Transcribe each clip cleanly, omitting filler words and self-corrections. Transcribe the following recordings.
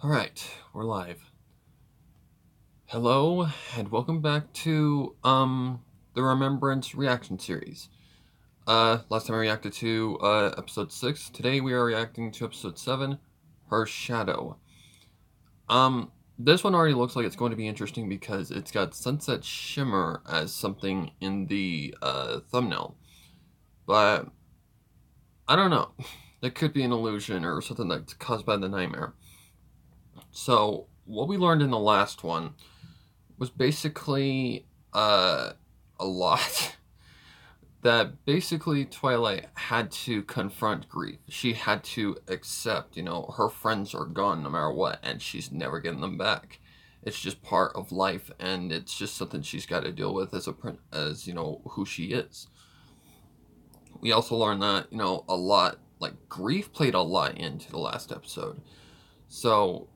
Alright, we're live. Hello, and welcome back to, the Remembrance reaction series. Last time I reacted to, episode 6. Today we are reacting to episode 7, Her Shadow. This one already looks like it's going to be interesting because it's got Sunset Shimmer as something in the, thumbnail. But, I don't know. That could be an illusion or something that's caused by the nightmare. So, what we learned in the last one was basically a lot. That basically Twilight had to confront grief. She had to accept, her friends are gone no matter what, and she's never getting them back. It's just part of life, and it's just something she's got to deal with as who she is. We also learned that, a lot, like, grief played a lot into the last episode. So,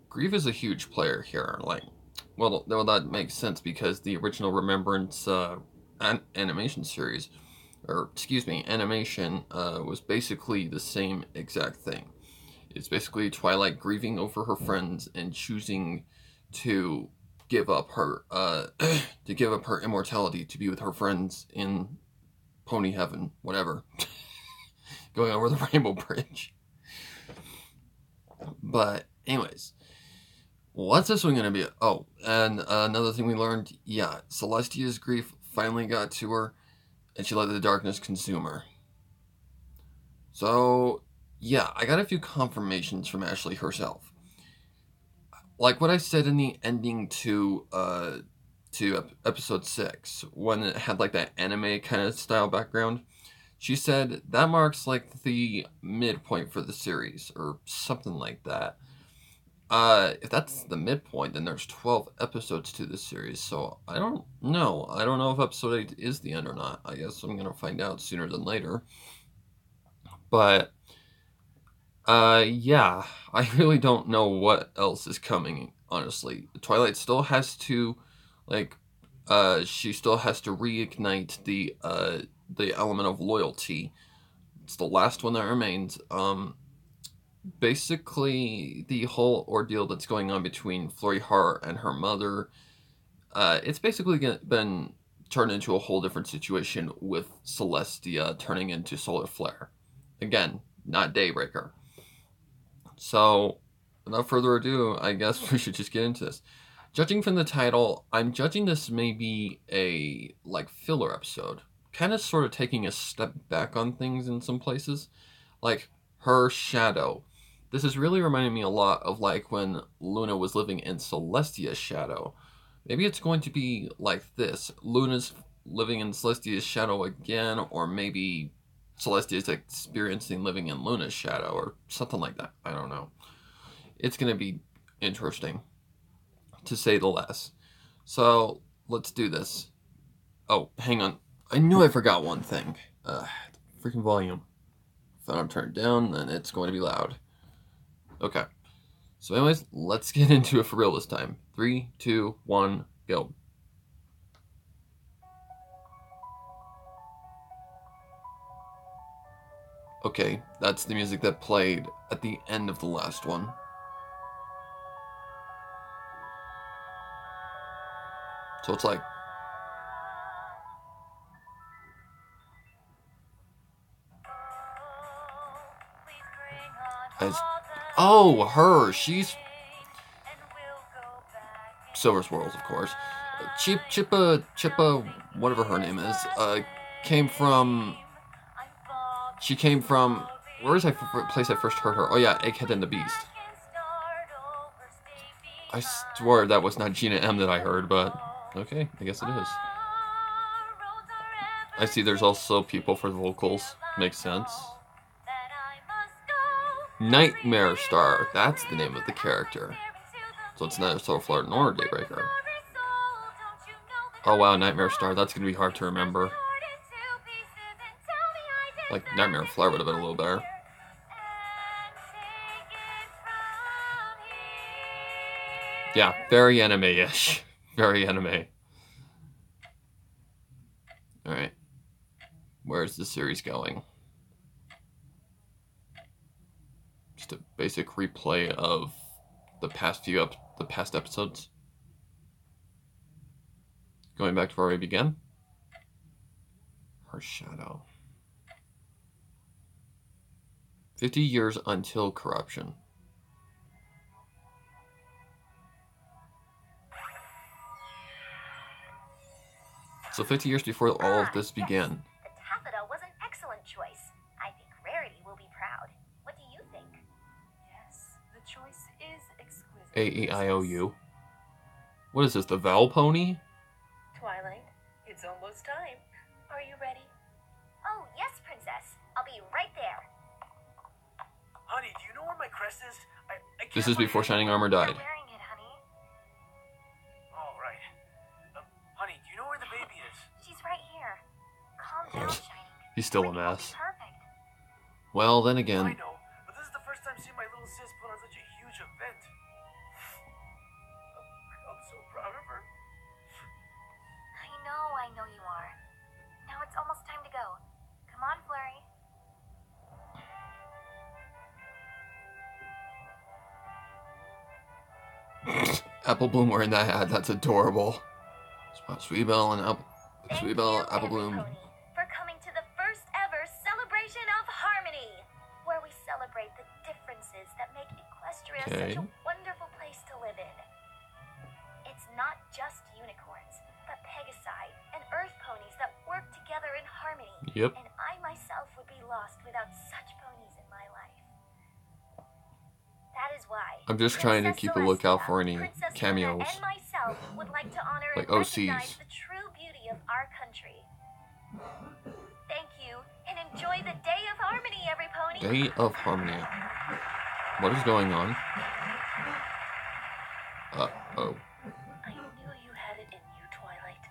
grief is a huge player here, well, that makes sense because the original Remembrance animation series, animation, was basically the same exact thing. It's basically Twilight grieving over her friends and choosing to give up her immortality to be with her friends in Pony Heaven, whatever, going over the Rainbow Bridge. But anyways. What's this one going to be? Oh, and another thing we learned, Celestia's grief finally got to her, and she let the darkness consume her. So, I got a few confirmations from Ashley herself. Like what I said in the ending to episode 6, when it had like that anime kind of style background, she said that marks like the midpoint for the series, or something like that. If that's the midpoint, then there's 12 episodes to this series, so I don't know. I don't know if episode 8 is the end or not. I guess I'm gonna find out sooner than later. But, I really don't know what else is coming, honestly. Twilight still has to, she still has to reignite the element of loyalty. It's the last one that remains. Basically, the whole ordeal that's going on between Florrie Hart and her mother, it's basically been turned into a whole different situation with Celestia turning into Solar Flare. Again, not Daybreaker. So, without further ado, I guess we should just get into this. Judging from the title, I'm judging this maybe a, filler episode. Kind of sort of taking a step back on things in some places. Like, Her Shadow. This is really reminding me a lot of when Luna was living in Celestia's shadow. Maybe it's going to be like this. Luna's living in Celestia's shadow again, or maybe Celestia's experiencing living in Luna's shadow, or something like that. I don't know. It's going to be interesting, to say the least. So, let's do this. Oh, hang on. I knew I forgot one thing. Freaking volume. If I don't turn it down, then it's going to be loud. Okay. So anyways, let's get into it for real this time. 3, 2, 1, go. Okay, that's the music that played at the end of the last one. So it's like... Oh, her! She's... Silver Swirls, of course. Chippa, whatever her name is, came from... She came from... Where is the place I first heard her? Oh yeah, Egghead and the Beast. I swore that was not Gina M that I heard, but... Okay, I guess it is. I see there's also people for the vocals. Makes sense. Nightmare Star, that's the name of the character. So it's neither Solar Flare nor Daybreaker. Oh wow, Nightmare Star, that's gonna be hard to remember. Like, Nightmare Flare would have been a little better. Yeah, very anime-ish. Very anime. Alright. Where's the series going? Just a basic replay of the past episodes. Going back to where we began. Her shadow. 50 years until corruption. So 50 years before all of this began. The taffeta was an excellent choice. I think Rarity will be proud. What do you think? Yes, the choice is exquisite. A-E-I-O-U. What is this, the vowel pony? Twilight, it's almost time. Are you ready? Oh, yes, Princess. I'll be right there. Honey, do you know where my crest is? I can't This is find before it. Shining Armor died. You're wearing it, honey. All right. Honey, do you know where the baby is? She's right here. Calm down, Shining. He's still a Everything will be mess. perfect. Well, then I again, know, but this is the first time seeing my little sis put on such a huge event. I'm so proud of her. I know you are. Now it's almost time to go. Come on, Flurry. Apple Bloom wearing that hat, that's adorable. Sweet Belle and Apple Bloom. Pony, for coming to the first ever celebration of harmony, where we celebrate the differences that make Equestria such a wonderful place to live in. It's not just unicorns, but Pegasi and Earth ponies that work together in harmony. Yep. And I myself would be lost without such ponies in my life. That is why I'm just trying to keep a lookout for any Princess cameos. Luna and myself would like to honor Like and recognize OCs. the true beauty of our country. Thank you, and enjoy the Day of Harmony, every pony. Day of Harmony. What is going on? Uh-oh. I knew you had it in you, Twilight.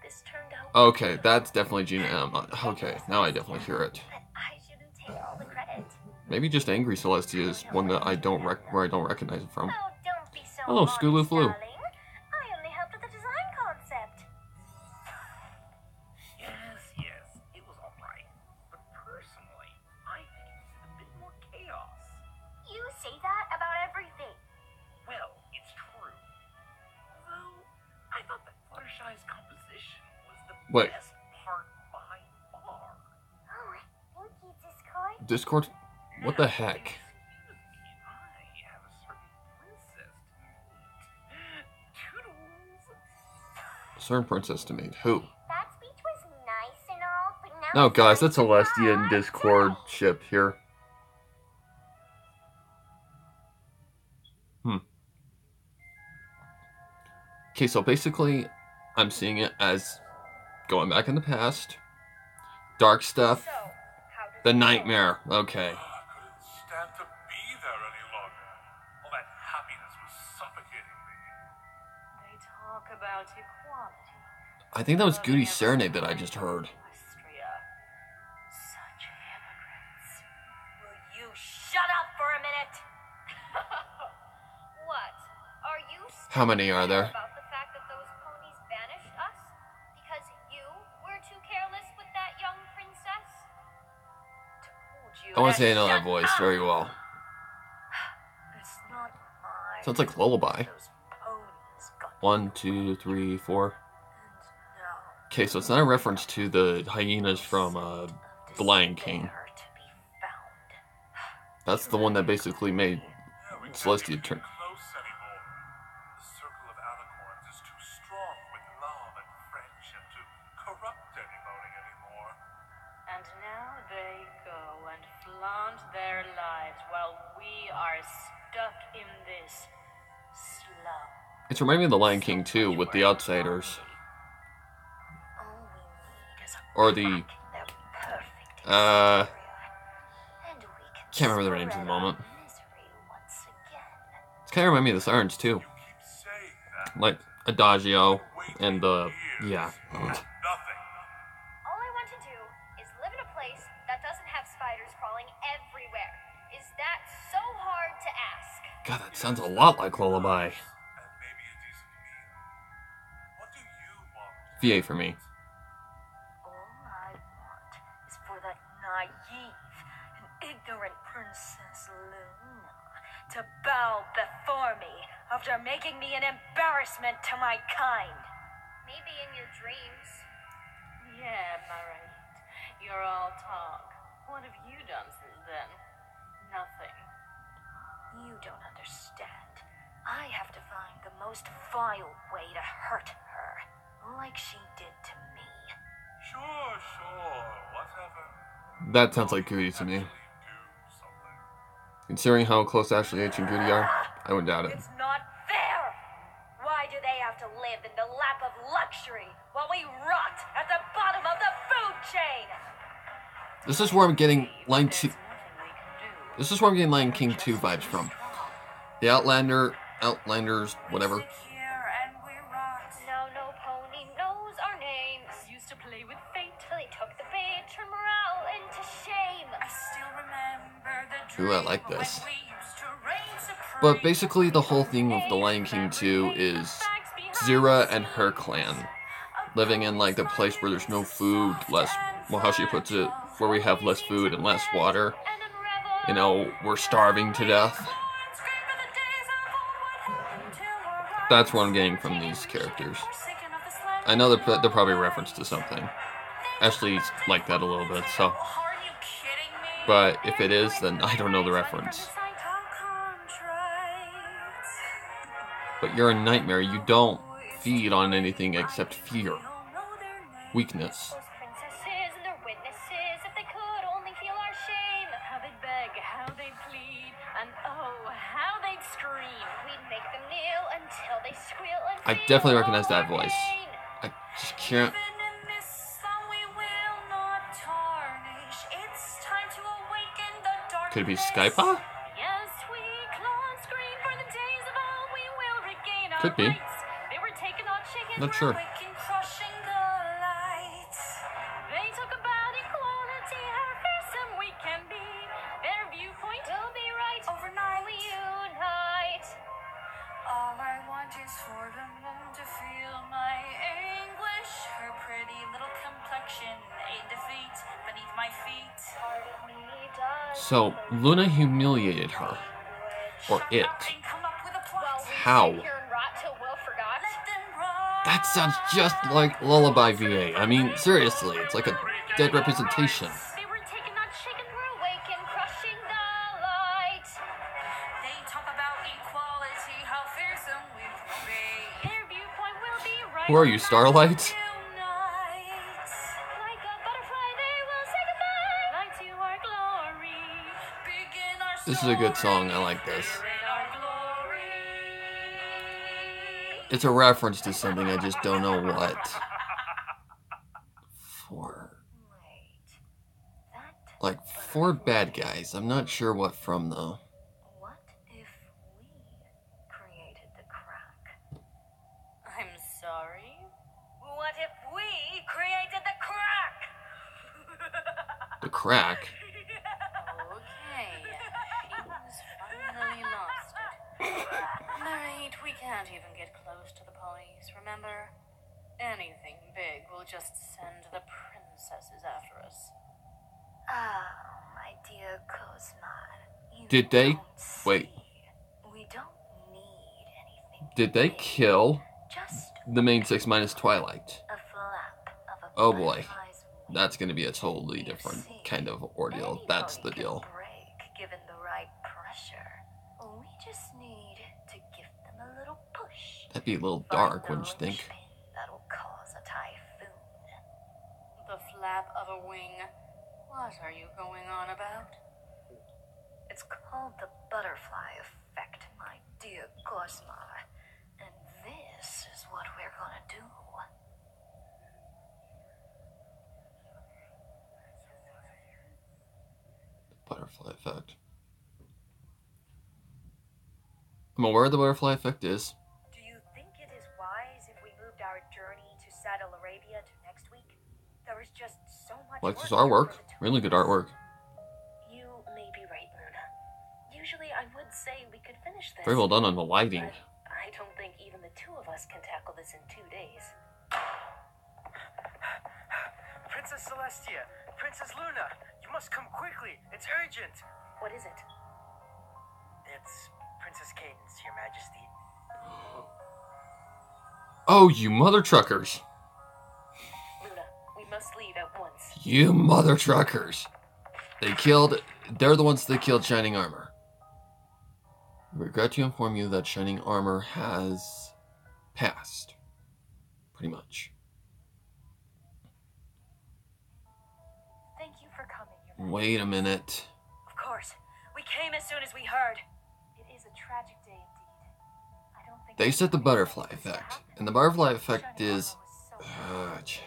This turned out... Okay, that's definitely Gina M. Okay, now I definitely hear it. But I shouldn't take all the credit. Maybe just Angry Celestia is one that I don't recognize it from. Oh, don't be so Oh, Scooby modest, Flu. darling. I only helped with the design concept. Yes, it was all right. But personally, I think it needs a bit more chaos. You say that about everything. Well, it's true. Although, I thought that Fluttershy's composition was the Wait. best part by far. Oh, thank you, Discord. Discord? What the heck? Excuse me, I have a certain princess to meet. Toodles. Certain princess to meet. Who? That speech was nice and all, but now No, it's guys, time that's to Celestia and go. Discord ship here. Okay, so basically, I'm seeing it as going back in the past. Dark stuff. So, how does The it go? nightmare. Okay. I couldn't stand to be there any longer. All that happiness was suffocating me. They talk about equality. I think that was Goody's Serenade that I just heard. Equestria. Such hypocrites. Will you shut up for a minute? What? Are you still How many are there? about the fact that those ponies banished us? Because you were too careless with that young princess? Told you I want to say I know shut that voice up. very well. It's not mine. Sounds like Lullaby. Those ponies got 1, 2, 3, 4. and now Okay, so it's not a reference to the hyenas from The Lion King. despair to be found. That's the one that basically made Yeah, we can't Celestia even turn. get close anymore. The circle of alicorns is too strong with love and friendship to corrupt any pony anymore. And now they go and flaunt their lives while we are stuck in this slum. It's reminding me of The Lion King too, with the outsiders. All we need is a Or the crack in their perfect Uh, exterior, and we can can't remember their names at the spread our moment. misery once again. It's kind of reminding me of the sirens too. You keep saying that. Like Adagio Waiting and the... years yeah. for nothing. All I want to do is live in a place that doesn't have spiders crawling everywhere. Is that so hard to ask? God, that sounds a lot like Lullaby. And maybe a decent meal. What do you want? VA for me. All I want is for that naive and ignorant Princess Luna to bow before me after making me an embarrassment to my kind. Maybe in your dreams. Yeah, Marie, you're all talk. What have you done since then? Nothing. You don't understand. I have to find the most vile way to hurt her, like she did to me. Sure, whatever. That sounds like Goody to me. Actually do something. Considering how close Ashley H and Goody are, I wouldn't doubt it. It's not fair! Why do they have to live in the lap of luxury while we rot at the bottom of the food chain? This is where I'm getting Lion There's 2. nothing we can do. This is where I'm getting Lion King 2 vibes from. The Outlanders, whatever. Now no pony knows our names. Used to play with fate. Till he took the patron morale into shame. I still remember the Ooh, I like this. when we used to reign supreme. But basically, the whole theme of The Lion King 2 is Zira and her clan living in like a place where there's no food, less, well, how she puts it, where we have less food and less water. You know, we're starving to death. That's what I'm getting from these characters. I know they're probably a reference to something. Ashley's like that a little bit, so. But if it is, then I don't know the reference. But you're a nightmare. You don't feed on anything except fear. Weakness. Those princesses and their witnesses, if they could only feel our shame. How they'd beg, how they'd plead, and oh, how they'd scream. We'd make them kneel until they squeal and I feel definitely recognize our that voice. pain. I just can't. Could it be Skypa? Yes, we claw and scream for the days of old. We will regain our Could be. rights. They were taken on chicken, Not sure. and crushing the lights. They talk about equality, how fearsome we can be. Their viewpoint We'll be right overnight. we unite. All I want is for the moon to feel my anguish. Her pretty little complexion, a defeat beneath my feet. Part of me does. So, Luna humiliated her. Or it. And come up with a plot. Well, we How? sit here and rot till Will forgot. Let them run. That sounds just like Lullaby VA. I mean, seriously, it's like a dead representation. They were taken on chicken. We're awake and crushing the light. They talk about equality, how fearsome we can be. Their viewpoint will be right. Who are you, Starlight? Unite. Like a butterfly, they will say goodbye. Light to our glory. Begin our This is a good song. I like this. story in our glory. It's a reference to something, I just don't know what. For. Wait. That. Like, for bad guys. I'm not sure what from, though. What if we created the crack? I'm sorry. What if we created the crack? The crack? Okay, she's finally lost it. Alright, we can't even get close to the ponies, remember? Anything big will just send the princesses after us. Oh, my dear Cosmar. You Did they- don't wait. see. We don't need anything. Did they big. kill Just the main 6 minus Twilight? a flap of a Oh boy. butterfly's wing. That's gonna be a totally different kind of ordeal. Any That's pony the can deal. break given the right pressure. We just need to give them a little push. That'd be a little Find dark, the wouldn't you think? linchpin that'll cause a typhoon. The flap of a wing. What are you going on about? It's called the butterfly effect, my dear Cosmar. And this is what we're gonna do. Butterfly effect. I'm aware the butterfly effect is. Do you think it is wise if we moved our journey to Saddle Arabia to next week? There is just so much Like this work here artwork. for the two Really of good us. artwork. You may be right, Luna. Usually I would say we could finish this. Very well done on the lighting. But I don't think even the two of us can tackle this in 2 days. Princess Celestia, Princess Luna, you must come quickly. It's urgent. What is it? It's Princess Cadence, Your Majesty. Oh, you mother truckers. Luna, we must leave at once. You mother truckers. They're the ones that killed Shining Armor. We regret to inform you that Shining Armor has passed. Pretty much. Thank you for coming, Your Majesty. Wait a minute. Of course. We came as soon as we heard. It is a tragic day indeed. I don't think They said the anyone butterfly expected this to effect. happen. And the butterfly effect Shining is... Armor was so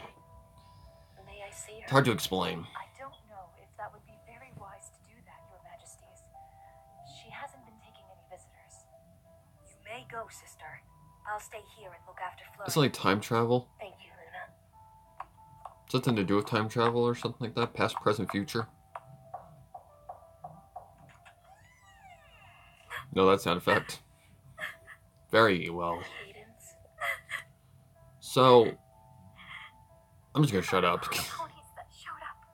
May I see It's her? hard to explain. I don't know if that would be very wise to do that, Your Majesties. She hasn't been taking any visitors. You may go, sister. I'll stay here and look after Fleur. It's like time travel. Thank you, Luna. Something to do with time travel or something like that. Past, present, future. No, that's not effect. Very well. Cadence. So, I'm just gonna shut up. The ponies that showed up.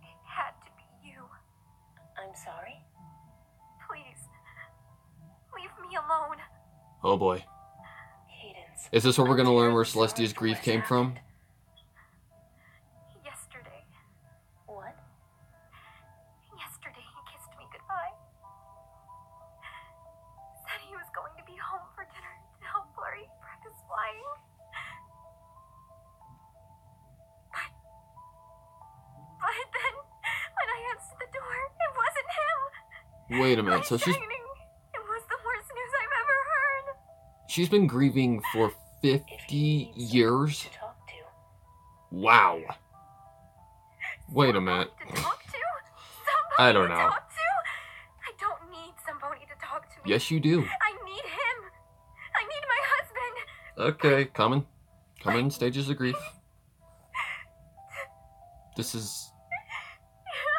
It had to be you. I'm sorry. Please. Leave me alone. Oh boy. Cadence. Is this where we're gonna learn where Sorry Celestia's for grief what's came from? happened. Yesterday. What? Yesterday he kissed me goodbye. Said he was going to be home for dinner to help Flurry practice flying. But then, when I answered the door, it wasn't him. Wait a minute, so It was the worst news I've ever heard. she's been grieving for If 50 you need years? someone to talk to. Wow. Wait a minute. To talk to? I don't Somebody to know. talk to? I don't need somebody to talk to me. Yes, you do. I need him. I need my husband. Okay, common stages of grief. This is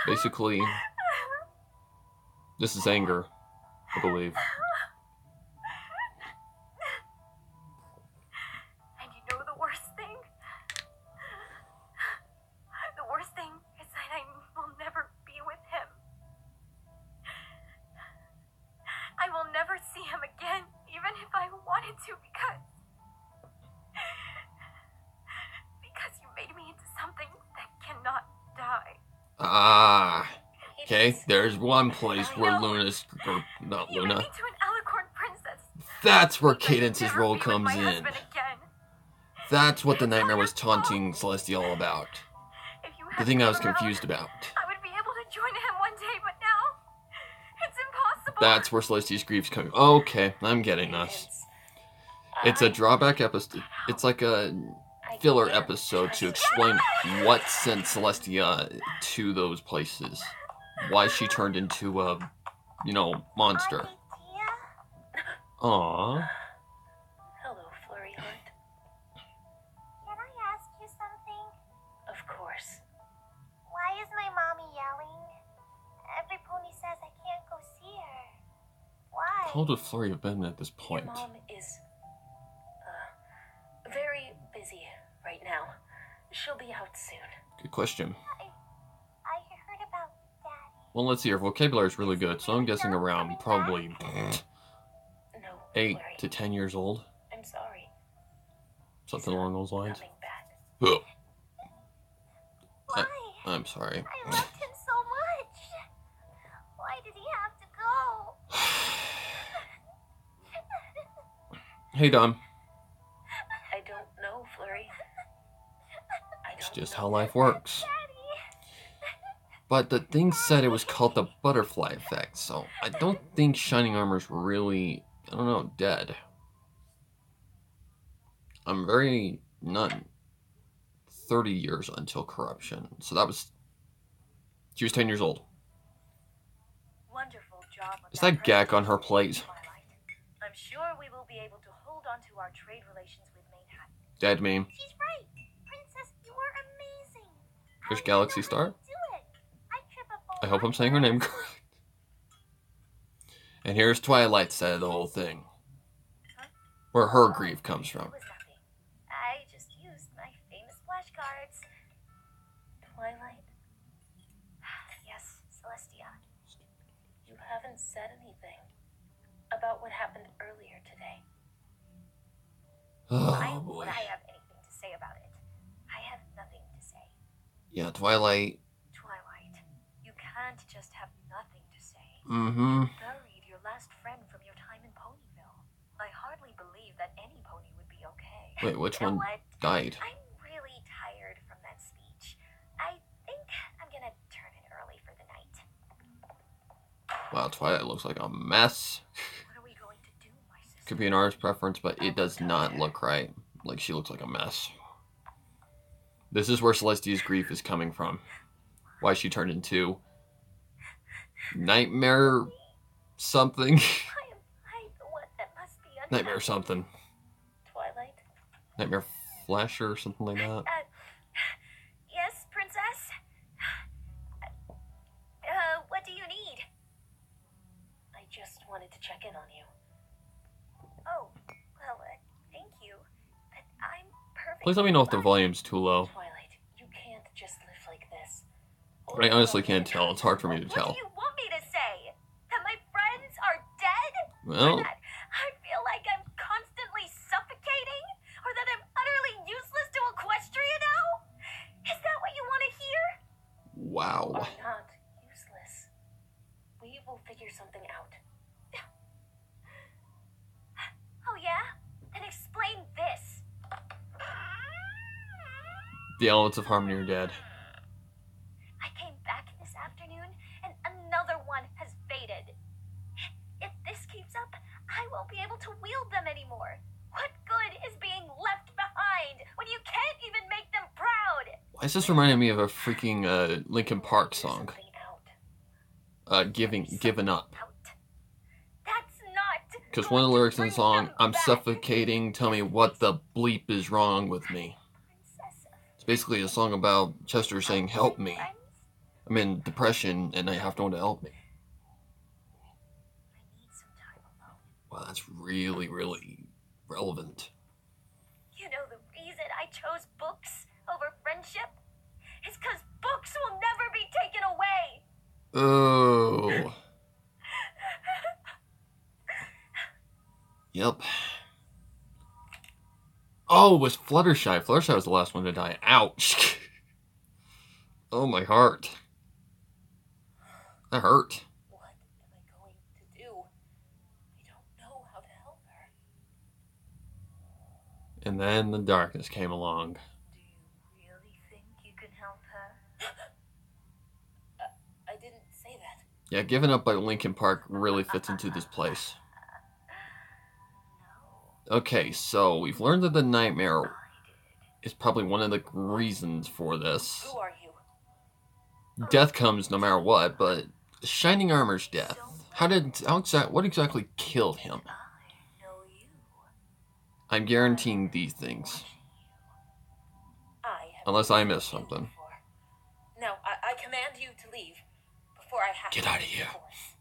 basically, this is anger, I believe. And you know the worst thing? The worst thing is that I will never be with him. I will never see him again, even if I wanted to, because you made me into something that cannot die. Ah, okay, Cadence. there's one place where No. Luna's, or not You Luna, made me to an alicorn princess. that's where But Cadence's never role be with comes my in. husband again. That's what the It's all nightmare your was taunting fault. Celestia all about. If you The had thing me I was around, confused about. I would be able to join him one day, but now it's impossible. That's where Celestia's grief's coming. Okay, I'm getting this. Cadence. It's a I- drawback episode. It's like a I filler can't episode to trust- explain what sent Celestia to those places. Why she turned into a, monster. Aww. Hello, Flurry Heart. Can I ask you something? Of course. Why is my mommy yelling? Every pony says I can't go see her. Why? How old would Flurry have been at this point? Your mom is, very busy right now. She'll be out soon. Good question. I heard about Daddy. Well, let's see. Her vocabulary is really good, so I'm guessing around probably No, 8 Flurry. to 10 years old. I'm sorry. Something along those lines. Coming back. Ugh. Why? I'm sorry. I loved him so much. Why did he have to go? Hey, Dom. I don't know, Flurry. I It's don't just know. how life works. But the thing said it was called the butterfly effect, so I don't think Shining Armor's really, dead. I'm very not 30 years until corruption. So she was 10 years old. Wonderful job. with Is that gack on her plate? Twilight. I'm sure we will be able to hold on to our trade relations with Mainhat. Dead meme. She's right. Princess, you were amazing. There's Galaxy Star. I hope I'm saying her name correct. And here's Twilight side of the whole thing. Where her grief comes from. It was nothing. I just used my famous flashcards. Twilight, Yes, Celestia. you haven't said anything. about what happened earlier today. Oh boy. I have anything to say about it. I have nothing to say. Yeah, Twilight. Twilight, you can't just have nothing to say. Mm-hmm. You buried your last friend from your time in Ponyville. I hardly believe that any pony would be okay. Wait, which You know one what? died? I'm really tired from that speech. I think I'm gonna turn in early for the night. Wow, Twilight looks like a mess. What are we going to do, my sister? Could be an artist preference, but it does not look right. Like, she looks like a mess. This is where Celestia's grief is coming from. Why she turned into Nightmare something. Why am I the one that must be unhappy? Nightmare something. Twilight? Nightmare Flasher or something like that. Yes, princess? What do you need? I just wanted to check in on you. Oh, well, thank you. But I'm perfect. Please let me know if the volume's too low. Twilight, you can't just live like this. But I honestly can't tell. It's hard for me to What tell. do you want me to say? That my friends are dead? Well, Or that I feel like I'm constantly suffocating? Or that I'm utterly useless to Equestria now? Is that what you want to hear? wow. Are not useless. We will figure something out. Oh, yeah? Then explain this. The elements of harmony are dead. I came back this afternoon, and another one has faded. If this keeps up, I won't be able to wield them anymore. What good is being left behind when you can't even make them proud? Why is this reminding me of a freaking Linkin Park song? Given Up. Out. That's not. Because one of the going to lyrics in the bring song, them I'm back. suffocating, tell me what the bleep is wrong with me. Princess. It's basically a song about Chester saying, help me. Friends? I'm in depression and I have no one to help me. I need some time alone. Wow, that's really, really relevant. You know the reason I chose books over friendship? Is because books will never be taken away. Oh. Yep. Oh, it was Fluttershy. Fluttershy was the last one to die. Ouch. Oh, my heart. That hurt. What am I going to do? I don't know how to help her. And then the darkness came along. Do you really think you can help her? I didn't say that. Yeah, Given Up by Linkin Park really fits into this place. No, Okay, so we've learned that the nightmare I did. is probably one of the reasons for this. Who are you? Death comes no matter what, but Shining Armor's death. What exactly killed him? I know you. I'm guaranteeing these things. I have Unless I been missed killed something. before. No, I command you to leave before I have Get to outta use here. force.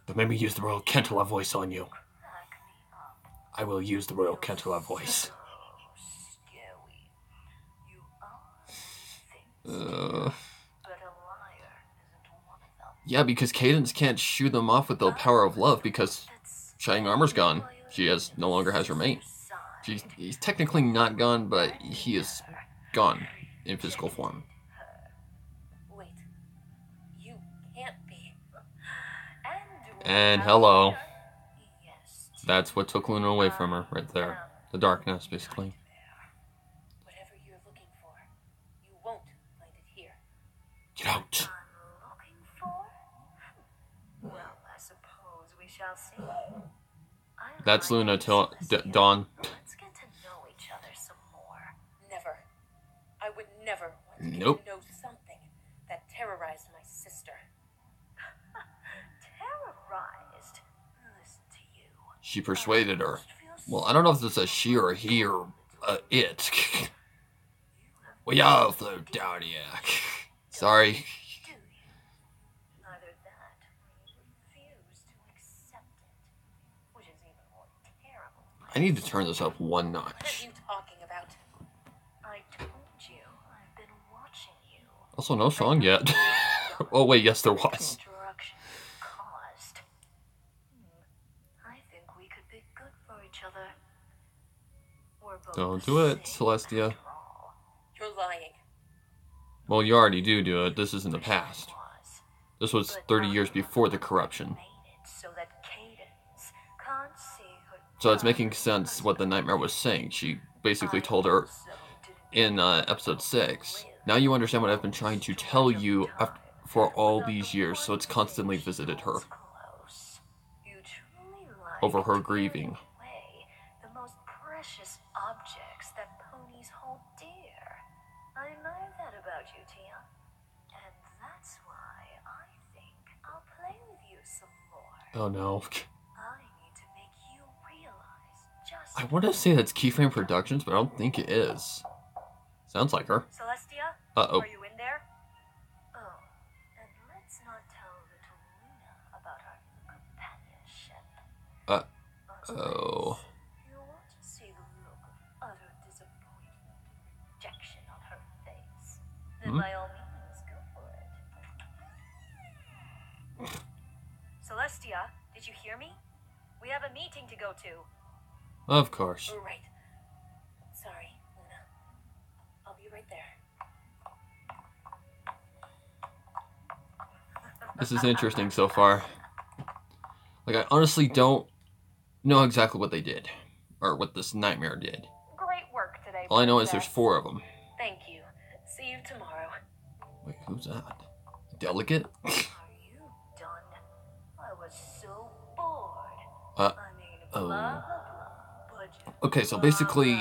But maybe use the Royal Kentula voice on you. Crack me up. I will use the Royal Kentula voice. So scary. You are things, but a liar isn't one of them. Yeah, because Cadence can't shoo them off with the power of love because That's Shining Armor's gone. She no longer has her mate. He's technically not gone, but he is gone in physical form. Wait. You can't be. And hello. Yes. That's what took Luna away from her, right there. The darkness, basically. Whatever you're looking for, you won't find it here. Get out. I'm looking for? Well, I suppose we shall see. I That's like Luna you, till Celestia. Dawn. Let's get to know each other some more. Never. I would never want to get Nope. to know something that terrorized my sister. Terrorized. Listen to you. She persuaded her. Well, I don't know if it's a she or a he or it. We all flew down here. Sorry. Do you? Either that, or you refuse to accept it, which is even more terrible. I need to turn this up one What are notch. you talking about? I told you, I've been watching you. Also, no song yet. Oh, wait, yes, there was. Destruction caused. I other. We're both Don't the do it, same Celestia. after all. You're lying. Well, you already do it. This is in the past. This was 30 years before the corruption. So it's making sense what the nightmare was saying. She basically told her in episode 6, now you understand what I've been trying to tell you for all these years, so it's constantly visited her over her grieving. The most precious objects that ponies hold dear. I admire that about you, Tia. And that's why I think I'll play with you some more. Oh no. I need to make you realize just... I want to say that's Keyframe Productions, but I don't think it is. Sounds like her. Celestia? Uh-oh. Are you in there? Oh, and let's not tell little Luna about our companionship. Oh. You want to see the look of utter disappointment and rejection on her face? Then by all means, go for it. Celestia, did you hear me? We have a meeting to go to. Of course. Right. Sorry, Luna. I'll be right there. This is interesting so far. Like, I honestly don't know exactly what they did. Or what this nightmare did. Great work today. All I know is Princess. there's 4 of them. Thank you. See you tomorrow. Wait, who's that? Delegate? Are you done? I was so bored. Uh, I mean, oh. blah, blah, blah. Budget. Okay, so basically,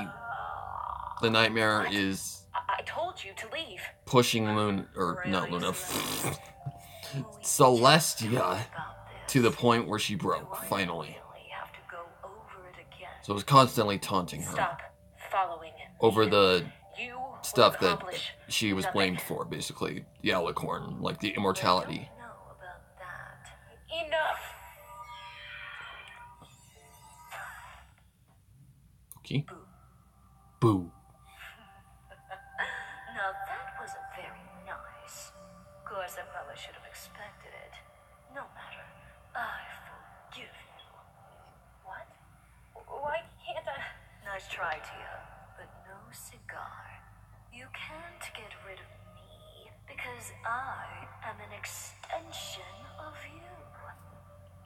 the nightmare is I told you to leave. pushing Luna, or not Luna, Celestia to the point where she broke, finally. Have to go over it again. So it was constantly taunting her Stop following him. over the You stuff will that accomplish she was nothing. blamed for, basically. The alicorn, like the immortality. I don't know about that. Enough. Okay. Boo. Now that wasn't very nice. Of course, I probably should have expected it. No matter. I forgive you. What? Why can't I? Nice try, Tia. But no cigar. You can't get rid of me because I am an extension of you.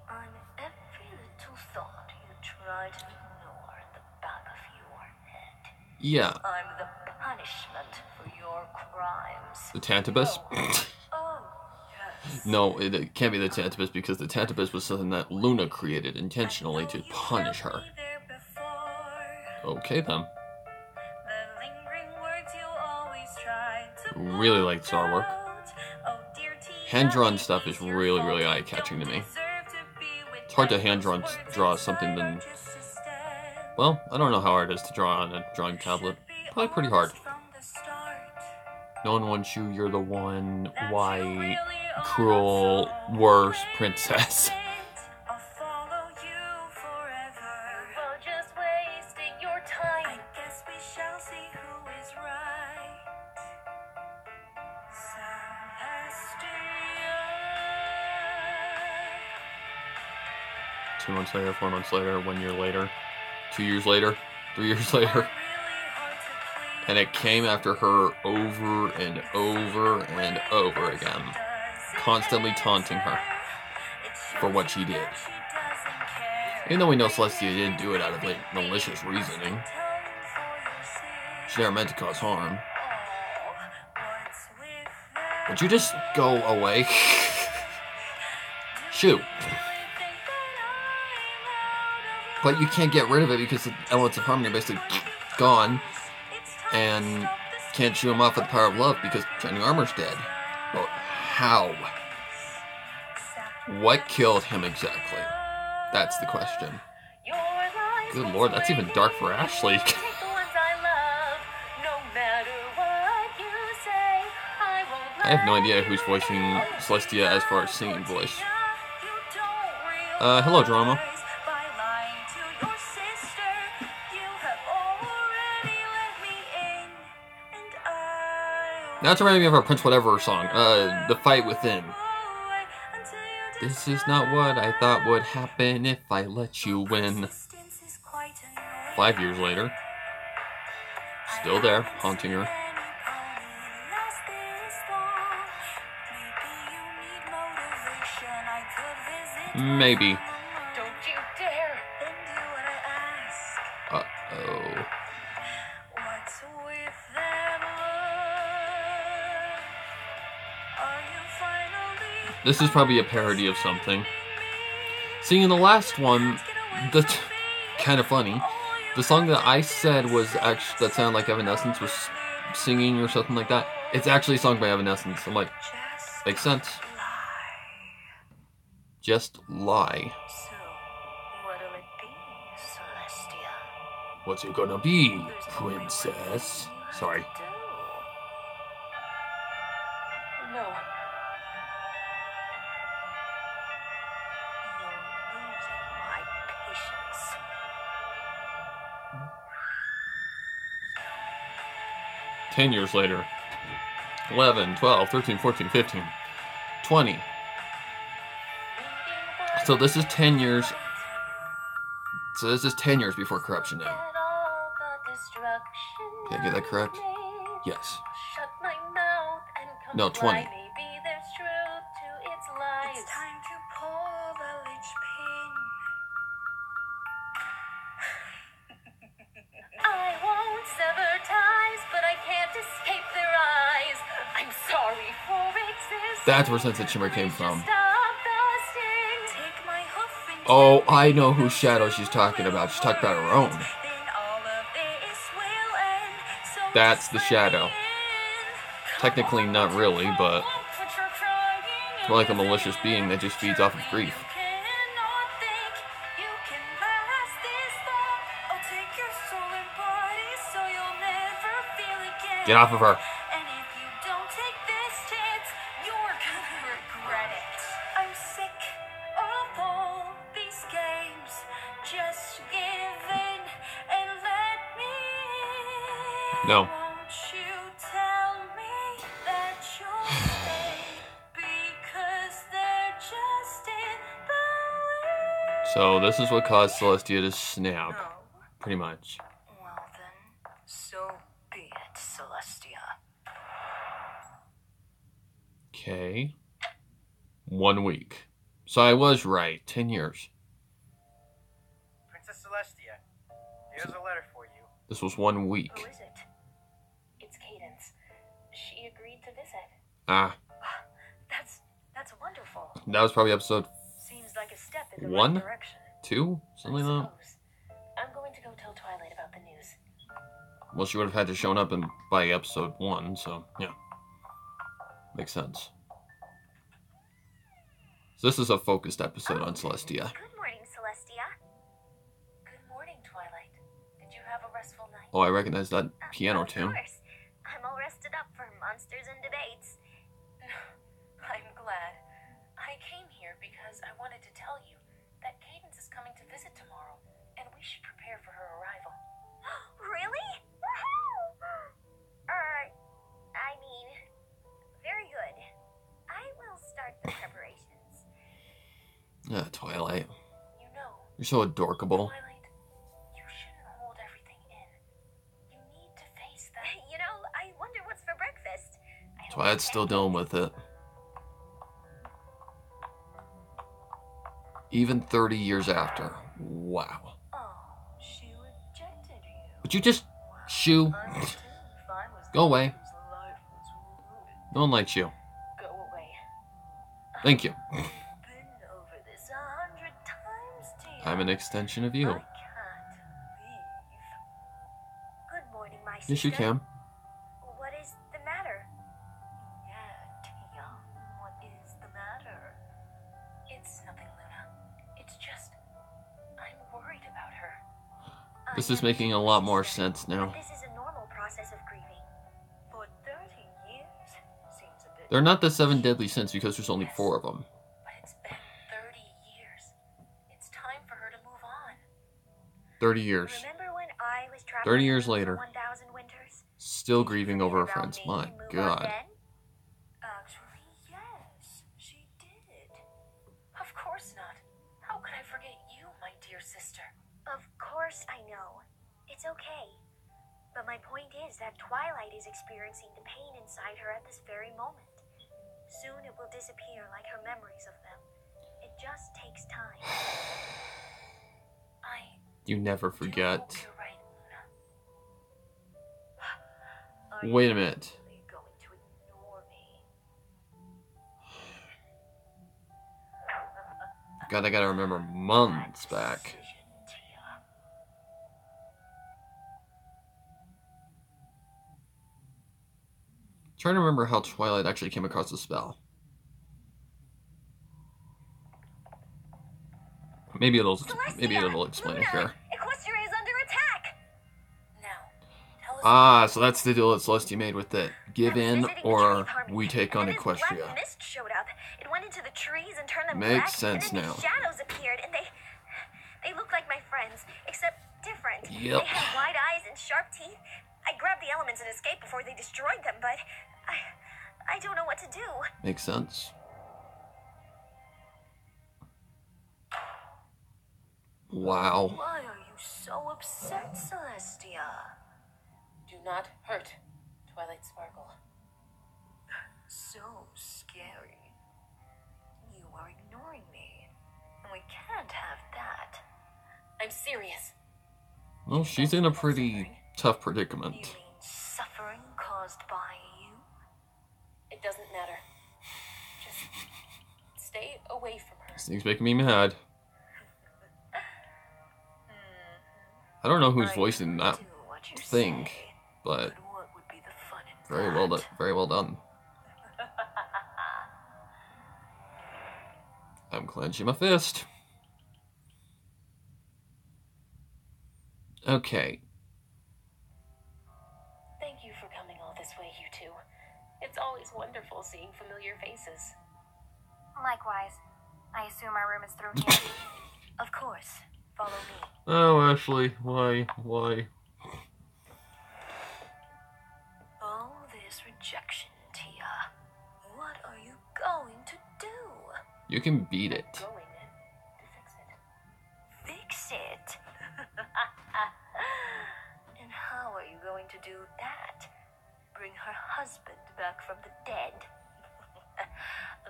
I'm every little thought you try to ignore at the back of your head. Yeah. I'm the punishment for your crimes. The Tantibus? Oh, yes. No, it can't be the Tantibus because the Tantibus was something that Luna created intentionally to punish her. Okay then. Really like this artwork. Hand-drawn stuff is really, really eye-catching to me. It's hard to draw something than... Well, I don't know how hard it is to draw on a drawing tablet. Probably pretty hard. No one wants you, you're the one white, cruel, worse princess. Two months later, 4 months later, 1 year later, 2 years later, 3 years later. And it came after her over and over and over again. Constantly taunting her for what she did. Even though we know Celestia didn't do it out of like malicious reasoning. She never meant to cause harm. Would you just go away? Shoot. But you can't get rid of it because the elements of harmony are basically gone. And can't shoot him off with the power of love because Shining Armor's dead. Well, how? What killed him exactly? That's the question. Good lord, that's even dark for Ashley. I have no idea who's voicing Celestia as far as singing voice. Hello, drama. Now it's reminding me of our Prince Whatever song, The Fight Within. This is not what I thought would happen if I let you win. 5 years later. Still there, haunting her. Maybe. Don't you dare! Uh-oh. What's with that look? Are you finally This is probably a parody of something. See, in the last one, that's kind of funny. The song that I said was actually that sounded like Evanescence was singing or something like that. It's actually a song by Evanescence. I'm like, makes sense. Just lie. So, what'll it be, Celestia? What's it gonna be, princess? Sorry. No. You're losing my patience. 10 years later. 11, 12, 13, 14, 15, 20. So this is 10 years. So this is 10 years before Corruption Day. Did I get that correct? Yes. No, 20. It's time to pull the linchpin. I won't sever ties, but I can't escape their eyes. I'm sorry for existing. That's where Sense of Shimmer came from. Stop the sting. Take my hoof and Oh, I know whose shadow she's talking about. She's talking about her own. then all of this will end. So That's the shadow. Technically not really, but it's more like a malicious being that just feeds off of grief. Get off of her. And if you don't take this chance, you're gonna regret it. I'm sick of all these games. Just give in and let me in. No. Won't you tell me that you'll stay? Because they're just in the way. So this is what caused Celestia to snap. Pretty much. Well then, so be it, Celestia. Okay. 1 week. So I was right. 10 years. Princess Celestia, here's a letter for you. This was 1 week. Who is it? It's Cadence. She agreed to visit. Ah, That's wonderful. that was probably episode Seems like a step in the 1, right direction. 2, something like that. Suppose. I'm going to go tell Twilight about the news. Well, she would have had to shown up by episode 1, so yeah. Makes sense. So this is a focused episode on Celestia. Good morning, Celestia. Good morning, Twilight. Did you have a restful night? Oh, I recognize that piano Of tune. course. I'm all rested up for monsters and debates. I'm glad. I came here because I wanted to tell you that Cadence is coming to visit tomorrow, and we should prepare for her arrival. Really? I mean, very good. I will start the preparations. Yeah, Twilight. You know, You're so adorkable. Twilight, you shouldn't hold everything in. You need to face that. You know, I wonder what's for breakfast. I hope Twilight's still dealing with it. Even 30 years after. Wow. Oh, she rejected you. Would you just shoo? Understood if I was Go the away. one whose life was ruined. No one likes you. Go away. Thank you. We've been over this 100 times, dear. I'm an extension of I you. can't leave. Good morning, my sister. Yes, you can. What is the matter? Yeah, Tia, what is the matter? It's nothing, Luna. It's just, I'm worried about her. This is making a lot more sense now. But this is a normal process of grieving. For 30 years? Seems a bit... They're not the 7 deadly sins because there's only 4 of them. But it's been 30 years. It's time for her to move on. 30 years. Remember when I was trapped 30 in years the room for later. 1,000 winters? Still Did you grieving forget over her about friends. me My and move on God. then? Actually, yes, she did. Of course not. How could I forget you, my dear sister? Of course I know. It's okay. But my point is that Twilight is experiencing the pain inside her at this very moment. Soon it will disappear like her memories of them. It just takes time. You never forget. You're right, Luna. Wait a minute. Are you going to ignore me? God, I gotta remember months back. Trying to remember how Twilight actually came across the spell. Maybe it'll explain it here. Equestria is under attack. Now, tell us. Ah, so that's the deal that Celestia made with it. Give in, or we take on and then this Equestria. black mist showed up. It went into the trees and turned them Makes black. sense and then now. these shadows appeared, and they looked like my friends, except different. Yep. They had wide eyes and sharp teeth. I grabbed the elements and escaped before they destroyed them, but I don't know what to do. Makes sense. Wow. Why are you so upset, Celestia? Do not hurt Twilight Sparkle. So scary. You are ignoring me. And we can't have that. I'm serious. Well, she's in a pretty Suffering. tough You predicament. mean suffering caused by you? It doesn't matter. Just stay away from her. This thing's making me mad. I don't know who's voicing that Do what you thing, say, but what would be the fun in very well that? done. Very well done. I'm clenching my fist. Okay. Thank you for coming all this way, you two. It's always wonderful seeing familiar faces. Likewise. I assume our room is through here. Of course. Follow me. Oh, Ashley, why? Oh, this rejection, Tia. What are you going to do? You can beat it. Going to fix it. Fix it? And how are you going to do that? Bring her husband back from the dead?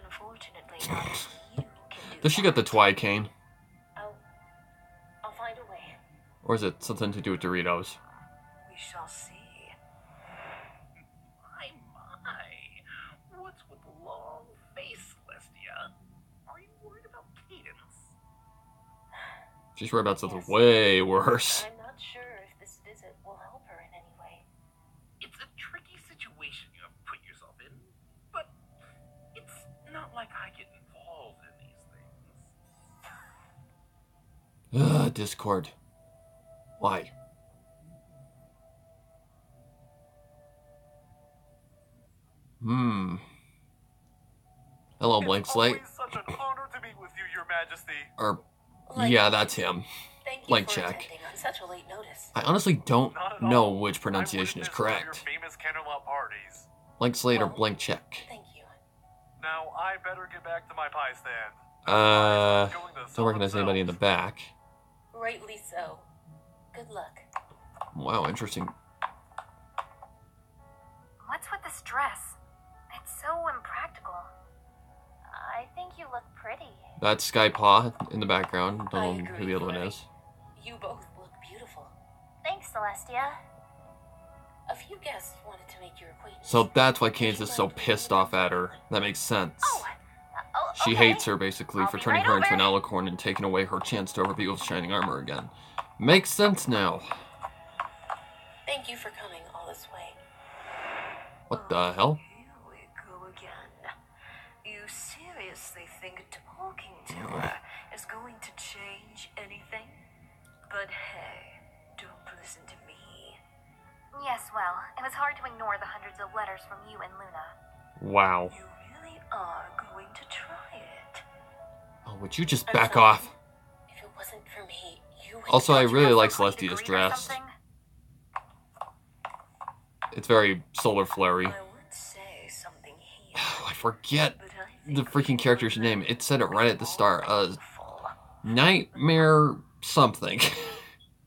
Unfortunately, not even you can do Does she get the Twi cane? I'll find a way. Or is it something to do with Doritos? We shall see. My. What's with the long face, Celestia? Are you worried about Cadence? She's worried about something Yes. way worse. I'm not sure if this visit will help her in any way. It's a tricky situation you have put yourself in, but it's not like I get involved in these things. Discord. Why? Hello, Blank Slate. Always such an honor to meet with you, Your Majesty. Or, Like- yeah, that's him. Thank you Blank for check. attending on such a late notice. I honestly don't Not at know all. which pronunciation is I witnessed correct. Your famous candlelight parties. Blank Slate or Well- Blank Check. Thank you. Now I better get back to my pie stand. Don't recognize anybody in the back. Rightly so. Good luck. Wow, interesting. What's with this dress? It's so impractical. I think you look pretty. That's Sky Paw in the background. I Don't know who agree, the other one Flurry. is. You both look beautiful. Thanks, Celestia. A few guests wanted to make your acquaintance. So that's why Cadence is so pissed off at her. That makes sense. She okay. hates her, basically, I'll for be turning right her into over. an alicorn and taking away her chance to overview with shining armor again. Makes sense now. Thank you for coming all this way. What the hell? Here we go again. You seriously think talking to her is going to change anything? But hey, don't listen to me. Yes, well, it was hard to ignore the hundreds of letters from you and Luna. Wow. You really are going to try it. Oh, would you just I'm back sorry. off? If it wasn't for me, you would Also, I Don't you really have like some pretty Celestia's degree or dress. something? It's very solar flary. I would say something here, I forget but I the think freaking character's name. It said it right at the start. beautiful. Nightmare something.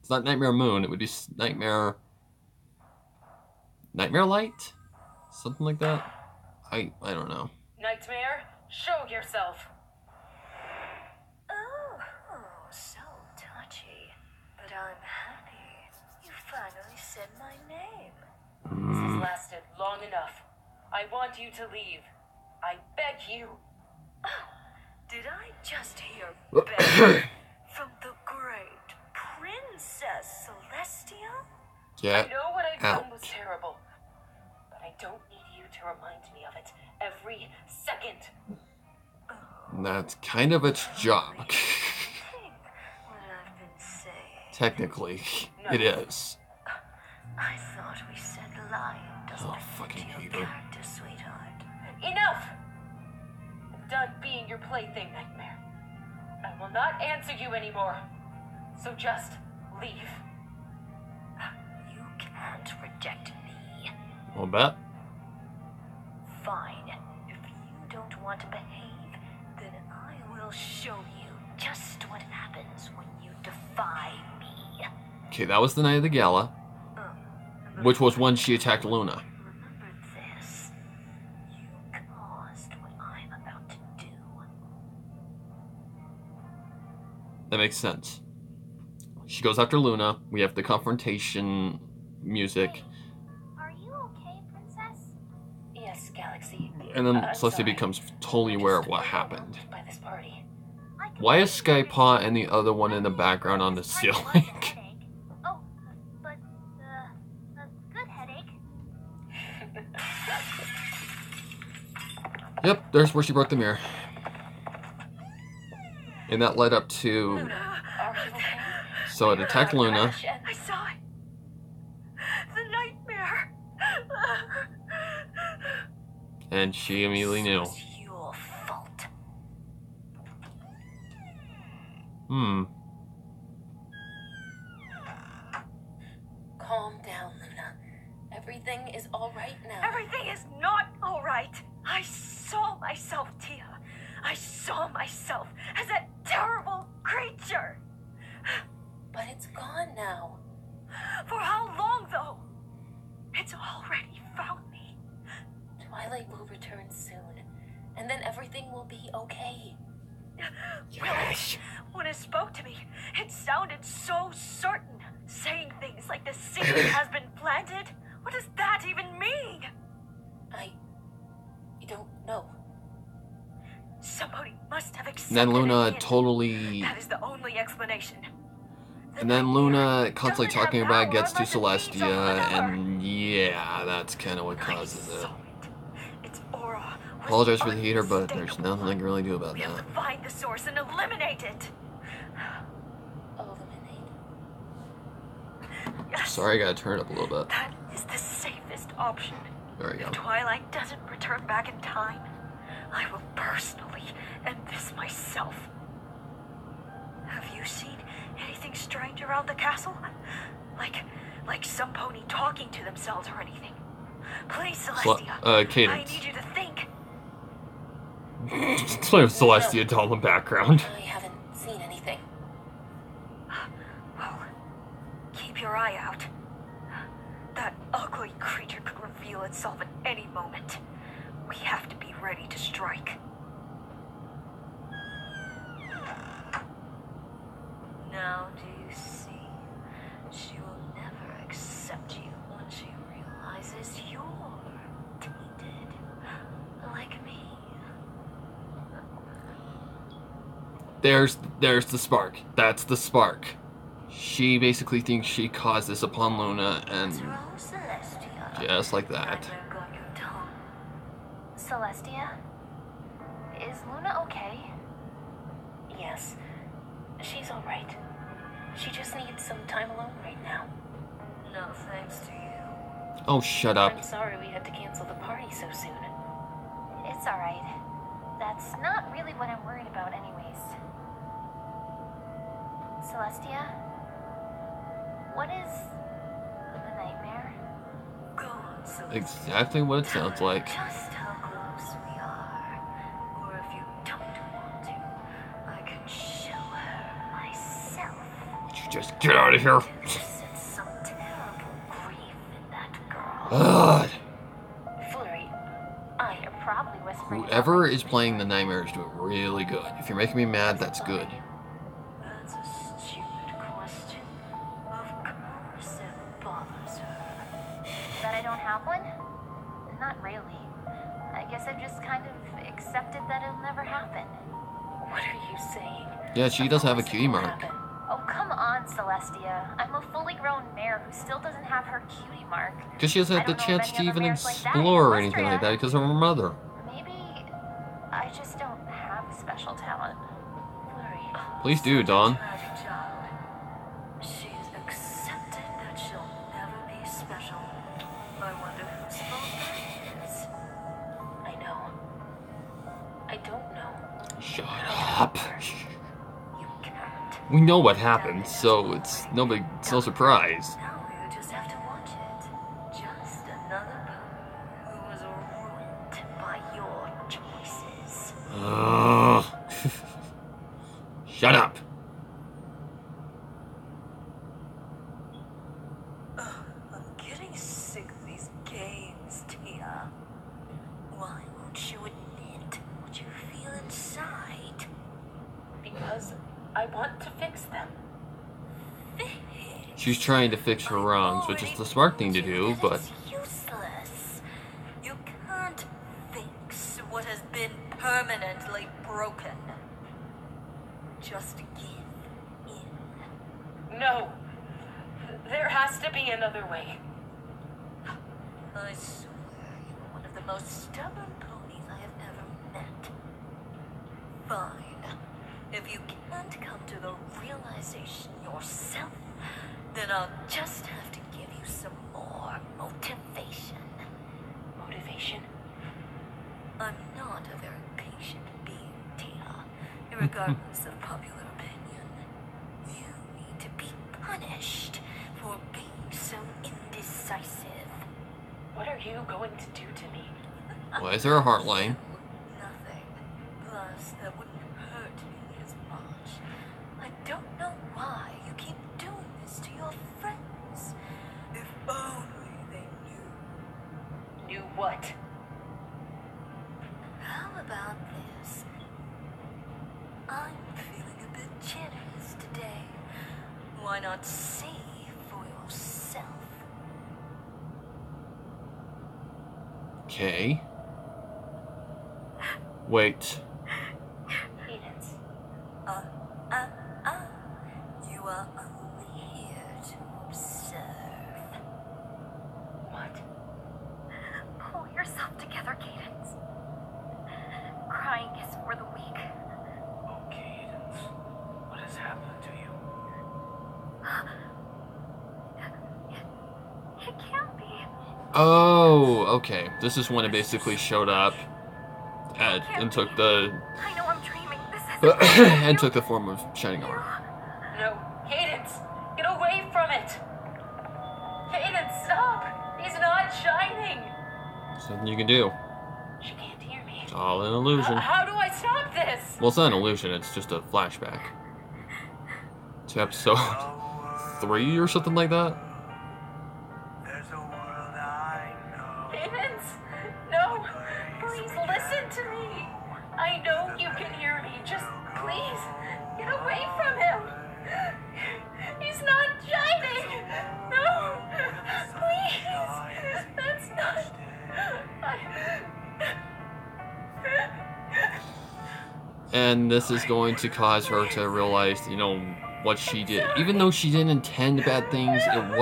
It's not Nightmare Moon. It would be Nightmare Light? Something like that? I don't know. Nightmare, show yourself. Oh, so touchy. But I'm happy. You finally said my name. This has lasted long enough. I want you to leave. I beg you. Oh, did I just hear beg from the great Princess Celestia? Get I know what I've out. done was terrible, but I don't need you to remind me of it every second. That's kind of its job. Think what I've been saying. Technically, No. it is. I thought we said lying doesn't Oh, fit fucking your hate her. character, sweetheart. Enough! I'm done being your plaything, Nightmare. I will not answer you anymore. So just leave. You can't reject me. I'll bet. Fine. If you don't want to behave, then I will show you just what happens when you defy me. Okay, that was the night of the gala, which was when she attacked Luna. Remember this. You caused what I'm about to do. That makes sense. She goes after Luna. We have the confrontation music. Are you okay, Princess? Yes, Galaxy. And then I'm Celestia sorry. becomes totally aware of what I'm happened. overwhelmed by this party. Why is Skypaw and the other one in the background on the ceiling? Oh, but a good headache. Yep, there's where she broke the mirror. And that led up to... Are you okay? So it attacked Luna. I saw it. The nightmare. And she immediately knew. It's your fault. Calm down, Luna. Everything is all right now. Everything is not all right. I saw myself, Tia. I saw myself as that terrible creature. But it's gone now. For how long, though? It's already found me. Twilight will return soon, and then everything will be okay. Yes. When it spoke to me, it sounded so certain, saying things like the seed has been planted. What does that even mean? I don't know. Somebody must have accepted And then Luna it. totally... That is the only explanation. And then Luna constantly doesn't have talking about it power gets to unless it leads Celestia, over another. and yeah, that's kind of what I causes it. saw it. Its aura was Apologize for the heater, but there's unmistakable. nothing I can really do about We have that. to find the source and eliminate it. Eliminate. Yes, Sorry, I gotta turn it up a little bit. that is the safest option. There we go. If Twilight doesn't return back in time, I will personally end this myself. Have you seen anything strange around the castle? Like some pony talking to themselves or anything? Please, Celestia. Cadence. I need you to think. Just play with Celestia doll in the background. I haven't seen anything. Well, keep your eye out. That ugly creature could reveal itself at any moment. We have to be ready to strike. Now do you see? She will never accept you when she realizes you're tainted. Like me. There's the spark. That's the spark. She basically thinks she caused this upon Luna, and Throw Celestia. just like that. Nightmare got your tongue. Celestia? Is Luna okay? Yes. She's alright. She just needs some time alone right now. No thanks to you. Oh, shut up. I'm sorry we had to cancel the party so soon. It's alright. That's not really what I'm worried about anyways. Celestia? What is the nightmare? Go on, Celestia. Exactly what it sounds like. Just how close we are. Or if you don't want to, I can show her myself. What you Just get out of here. It's some terrible grief in that girl. God. Flurry, you're probably whispering. Whoever is playing the nightmare is doing really good. If you're making me mad, that's good. That's a stupid question. Of course it bothers her. That I don't have one? Not really. I guess I've just kind of accepted that it'll never happen. What are you saying? Yeah, she does have a cutie mark. Oh, come on, Celestia. I'm a fully grown mare who still doesn't have her cutie mark. Because she hasn't had the chance to even explore or anything like that because of her mother. Maybe I just don't have a special talent. Please do, Dawn. She's accepted that she'll never be special. I wonder whose fault that is. I know. I don't know. Shut up. You can't. We know what happened, so it's no surprise. Now you just have to watch it. Just another pony who was ruined by your choices. Shut up. I'm getting sick of these games, Tia. Why won't you admit what you feel inside? Because I want to fix them. She's trying to fix her wrongs, which is the smart thing to do, but It's useless. You can't fix what has been permanently broken. Just give in. No. There has to be another way. I swear you are one of the most stubborn ponies I have ever met. Fine. If you can't come to the realization yourself, then I'll just have to give you some more motivation. Motivation? I'm not a very patient being, Tia, regardless of popular opinion. You need to be punished for being so indecisive. What are you going to do to me? why is there a heart line? Nothing. Plus, that wouldn't hurt me as much. I don't know why you keep doing this to your friends. If only they knew. Knew what? How about this? I'm feeling a bit generous today. Why not see for yourself? Okay. Wait. Cadence. You are only here to observe. What? Pull yourself together, Cadence. Crying is for the weak. Oh, Cadence, what has happened to you? It can't be. Oh, okay. This is when it basically showed up and took the I know I'm dreaming. This is and took the form of Shining Armor. No. Cadence! Get away from it! Cadence, stop! He's not shining! There's nothing you can do. She can't hear me. It's all an illusion. How do I stop this? Well, it's not an illusion, it's just a flashback. To episode 3 or something like that. There's a world I know. Cadence! No! Please listen to me! I know you can hear me. Just please get away from him! He's not shining! No! Please! That's not... And this is going to cause her to realize, you know, what she did. Even though she didn't intend bad things, it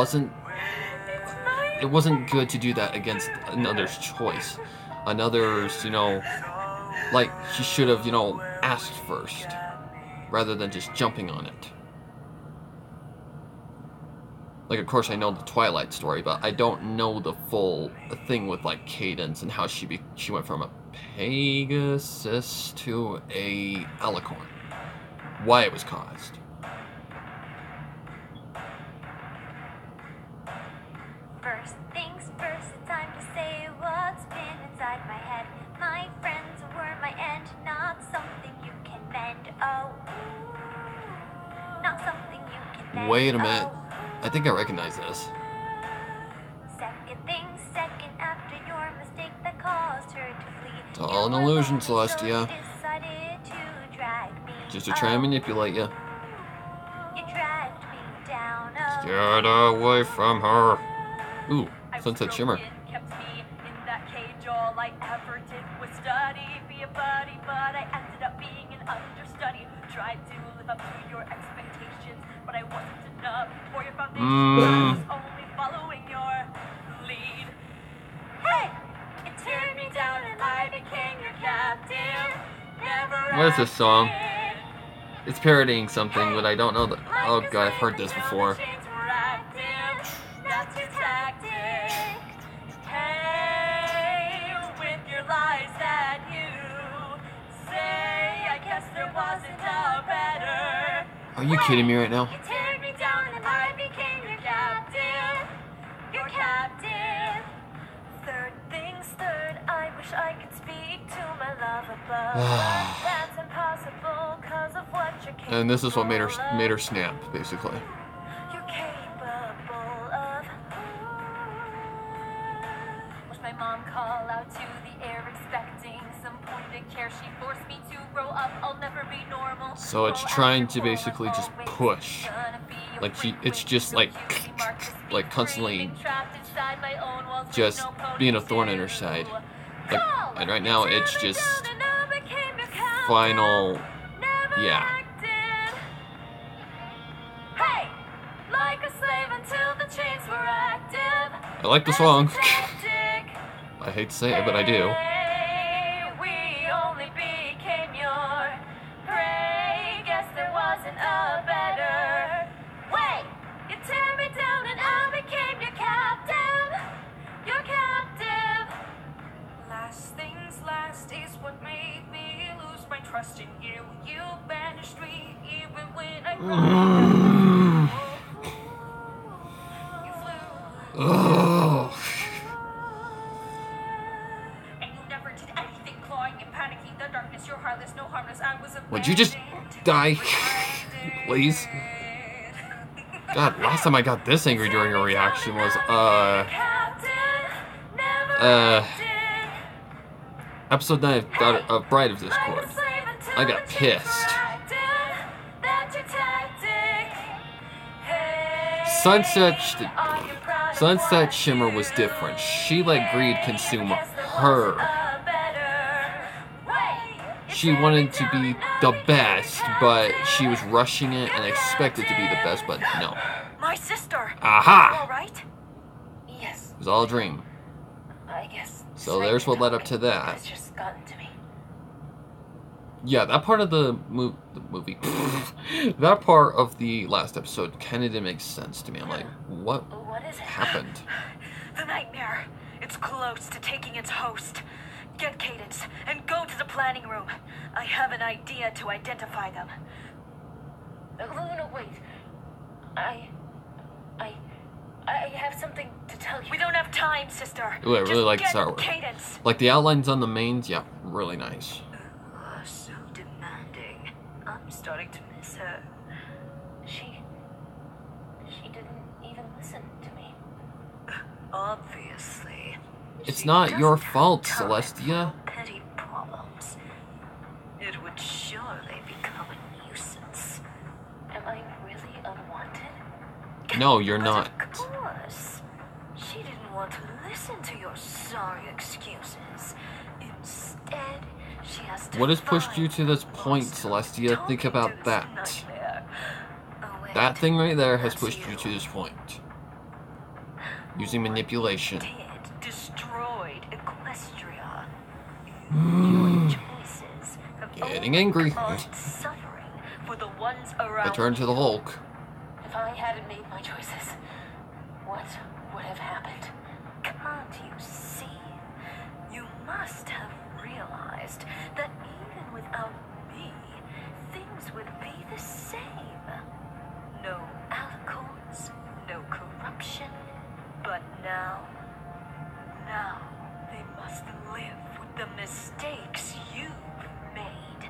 wasn't good to do that against another's choice. Another's, you know, like, she should have, you know, asked first, rather than just jumping on it. Like, of course, I know the Twilight story, but I don't know the full thing with, like, Cadence and how she went from a Pegasus to a Alicorn. Why it was caused. First things first, it's time to say what's been inside my head. My friends were my end, not something you can mend. Oh, not something you can Wait a minute. I think I recognize this. Second thing, second after your mistake that caused her to flee. It's all an illusion, Celestia. Decided to drag me Just to try and manipulate you. You dragged me down. Get away from her. Ooh, Sunset Shimmer. Kept me in that cage. All I ever did was study, be a buddy, but I ended up being an understudy. Tried to live up to your expectations, but I wasn't enough for your foundation. I was only following your lead. Hey, it turned me down and I became your captain. Never What is this song? It's parodying something, but I don't know that. Oh god, I've heard this before. Are you kidding me right now? You turned me down and I became your captain. Your captain. Third things third, I wish I could speak to my love above. That's impossible because of what you're capable And this is what made her of. snap, basically. You're capable of. Watch my mom call out to the air expecting some pointed care. She forced me to grow up. I'll never be normal. So it's trying to basically just push. Like it's just like constantly just being a thorn in her side. Like, and right now it's just final, yeah. Hey, like a slave until the chains were active. I like the song. Tactic. I hate to say it, but I do. We only became your prey. Guess there wasn't a better way. You turned me down and I became your captain. Your captive. Last things last is what made me lose my trust in you. You banished me even when I cried. You flew. Oh. Would you just die, please? God, last time I got this angry during a reaction was, episode 9 of Bride of Discord. I got pissed. Sunset Shimmer was different. She let greed consume her. She wanted to be the best, but she was rushing it and expected to be the best, but no. My sister. Aha! All right? Yes. It was all a dream. I guess. So there's what led up to that. It's just gotten to me. Yeah, that part of the movie, that part of the last episode kind of didn't make sense to me. I'm like, what is it? happened? The nightmare. It's close to taking its host. Get Cadence and go to the planning room. I have an idea to identify them. No, wait. I have something to tell you. We don't have time, sister. Ooh, I really like this artwork. Cadence. Like the outlines on the mains, yeah, really nice. So demanding. I'm starting to miss her. She didn't even listen to me. Obviously. It's not your fault, Celestia. Petty problems. It would surely become a nuisance. Am I really unwanted? No, you're not. Of course. She didn't want to listen to your sorry excuses. Instead, she has to. What has pushed you to this point, Celestia? Think about that. That thing right there has pushed you to this point. Using manipulation. Destroyed Equestria. Your choices have Getting angry. suffering for the ones around. I turned to the Hulk. If I hadn't made my choices, what would have happened? Can't you see? You must have realized that even without me, things would be the same. No alicorns, no corruption, but now they must live with the mistakes you've made.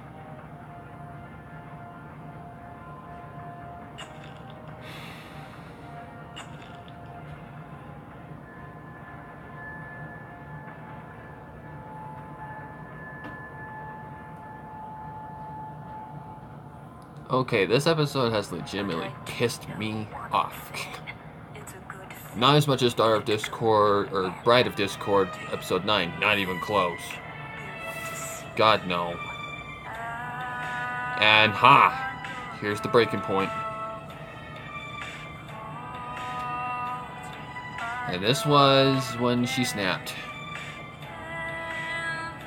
Okay, this episode has legitimately pissed me off. Not as much as Daughter of Discord or Bride of Discord, episode 9. Not even close. God, no. And here's the breaking point. And this was when she snapped.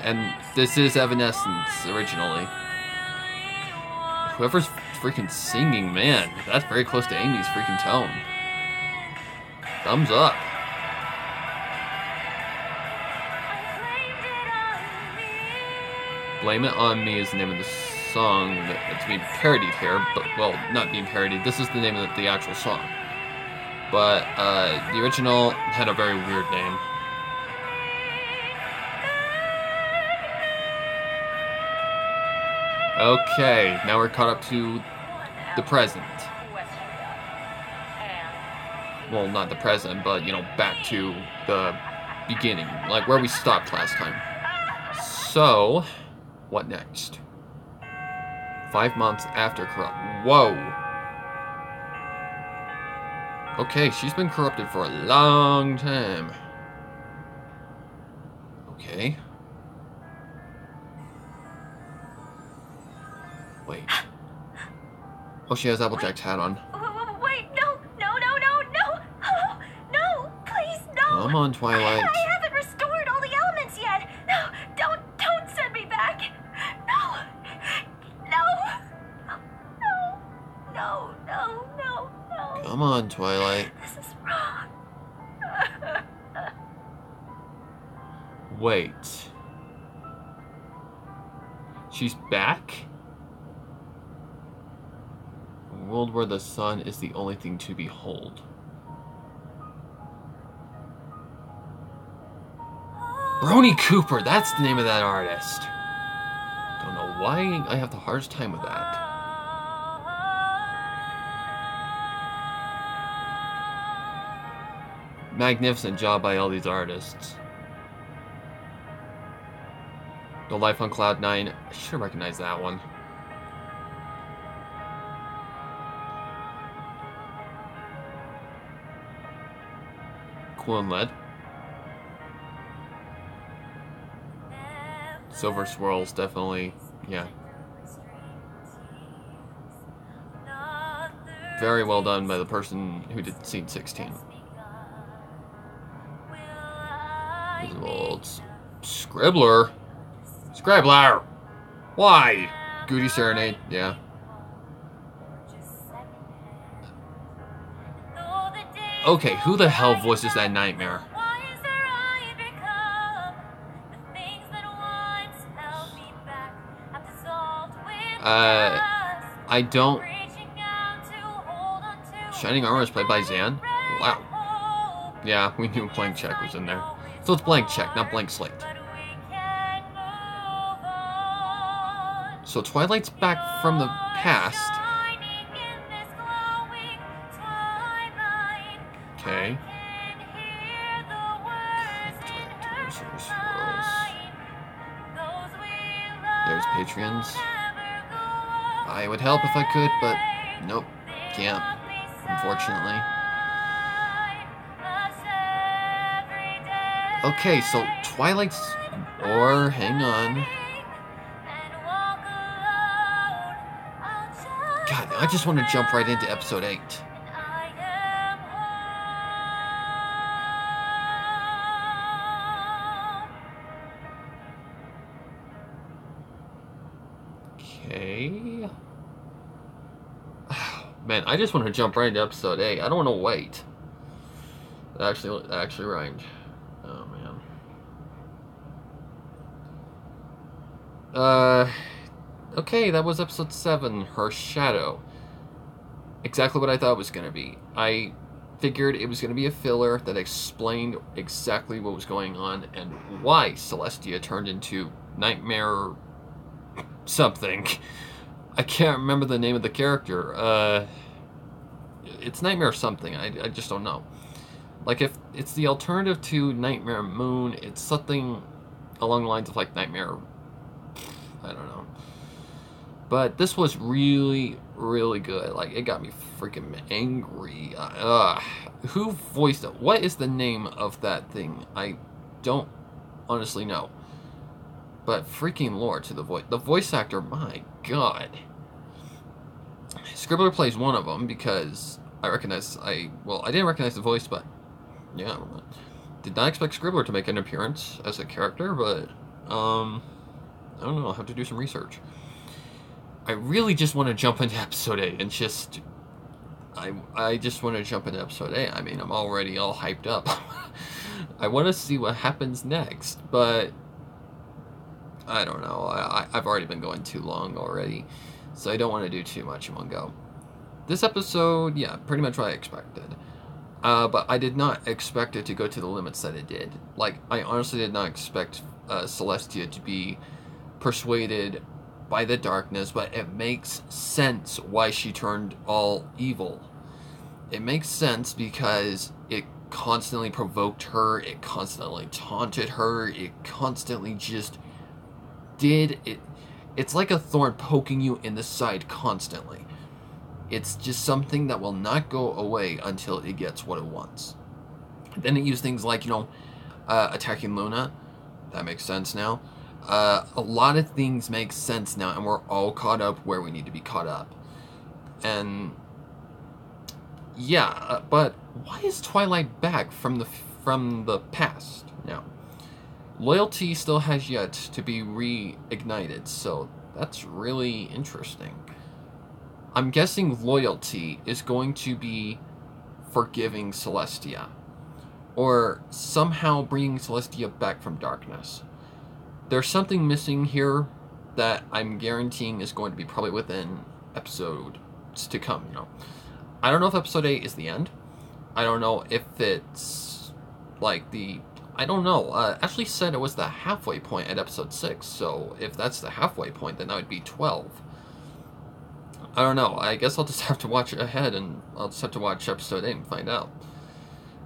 And this is Evanescence originally. Whoever's freaking singing, man, that's very close to Amy's freaking tone. Thumbs up. Blame It On Me is the name of the song that's being parodied here, but, well, not being parodied. This is the name of the actual song. But the original had a very weird name. Okay, now we're caught up to the present. Well, not the present, but, you know, back to the beginning, like where we stopped last time. So, what next? 5 months after corrupt. Whoa! Okay, she's been corrupted for a long time. Okay. Wait. Oh, she has Applejack's hat on. Wait, no, please, no. Come on, Twilight. I haven't restored all the elements yet. No, don't send me back. No. Come on, Twilight. This is wrong. Wait. She's back? A world where the sun is the only thing to behold. Brony Cooper, that's the name of that artist. Don't know why I have the hardest time with that. Magnificent job by all these artists. The Life on Cloud 9, I should recognize that one. Cool and Lead. Silver Swirls, definitely, yeah. Very well done by the person who did Scene 16. Visuals. Scribbler? Scribbler! Why? Goody Serenade, yeah. Okay, who the hell voices that nightmare? I don't... Shining Armor is played by Zan? Wow. Yeah, we knew Blank Check was in there. So it's Blank Check, not Blank Slate. So Twilight's back from the past. Okay. There's Patreons. I would help if I could, but nope, can't, unfortunately. Okay, so Twilight's... Or, hang on. God, I just want to jump right into episode 8. Okay. Man, I just want to jump right into episode 8. I don't want to wait. That actually rhymed. Oh, man. Okay, that was episode 7, Her Shadow. Exactly what I thought it was going to be. I figured it was going to be a filler that explained exactly what was going on and why Celestia turned into Nightmare something. I can't remember the name of the character. It's Nightmare something. I just don't know. Like, if it's the alternative to Nightmare Moon, it's something along the lines of, like, Nightmare... I don't know. But this was really, really good. Like, it got me freaking angry. Who voiced it? What is the name of that thing? I don't honestly know. But freaking lord to the voice actor, my god. Scribbler plays one of them because I didn't recognize the voice, but yeah, did not expect Scribbler to make an appearance as a character, but I don't know, I'll have to do some research. I really just want to jump into episode 8 and just I just want to jump into episode 8. I mean, I'm already all hyped up. I want to see what happens next, but I don't know. I've already been going too long already, so I don't want to do too much in one go. This episode, yeah, pretty much what I expected. But I did not expect it to go to the limits that it did. Like, I honestly did not expect Celestia to be persuaded by the darkness, but it makes sense why she turned all evil. It makes sense because it constantly provoked her, it constantly taunted her, it constantly just did it. It's like a thorn poking you in the side constantly. It's just something that will not go away until it gets what it wants. Then it used things like, attacking Luna. That makes sense now. A lot of things make sense now, and we're all caught up where we need to be caught up. And yeah, but why is Twilight back from the past now? Loyalty still has yet to be reignited, so that's really interesting. I'm guessing Loyalty is going to be forgiving Celestia, or somehow bringing Celestia back from darkness. There's something missing here that I'm guaranteeing is going to be probably within episodes to come, I don't know if episode 8 is the end. I don't know if it's like I don't know. Ashley said it was the halfway point at episode 6, so if that's the halfway point, then that would be 12. I don't know. I guess I'll just have to watch it ahead, and I'll just have to watch episode 8 and find out.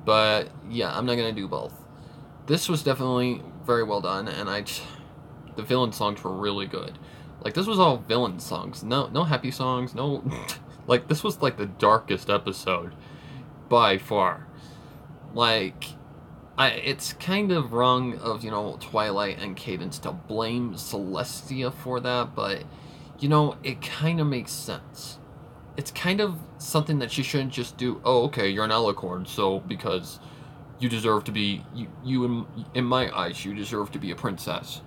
But yeah, I'm not going to do both. This was definitely very well done, and the villain songs were really good. Like, this was all villain songs. No happy songs, no... like, this was like the darkest episode by far. Like, it's kind of wrong of, Twilight and Cadence to blame Celestia for that, but, it kind of makes sense. It's kind of something that she shouldn't just do, oh, okay, you're an alicorn, so because you deserve to be, you in my eyes, you deserve to be a princess.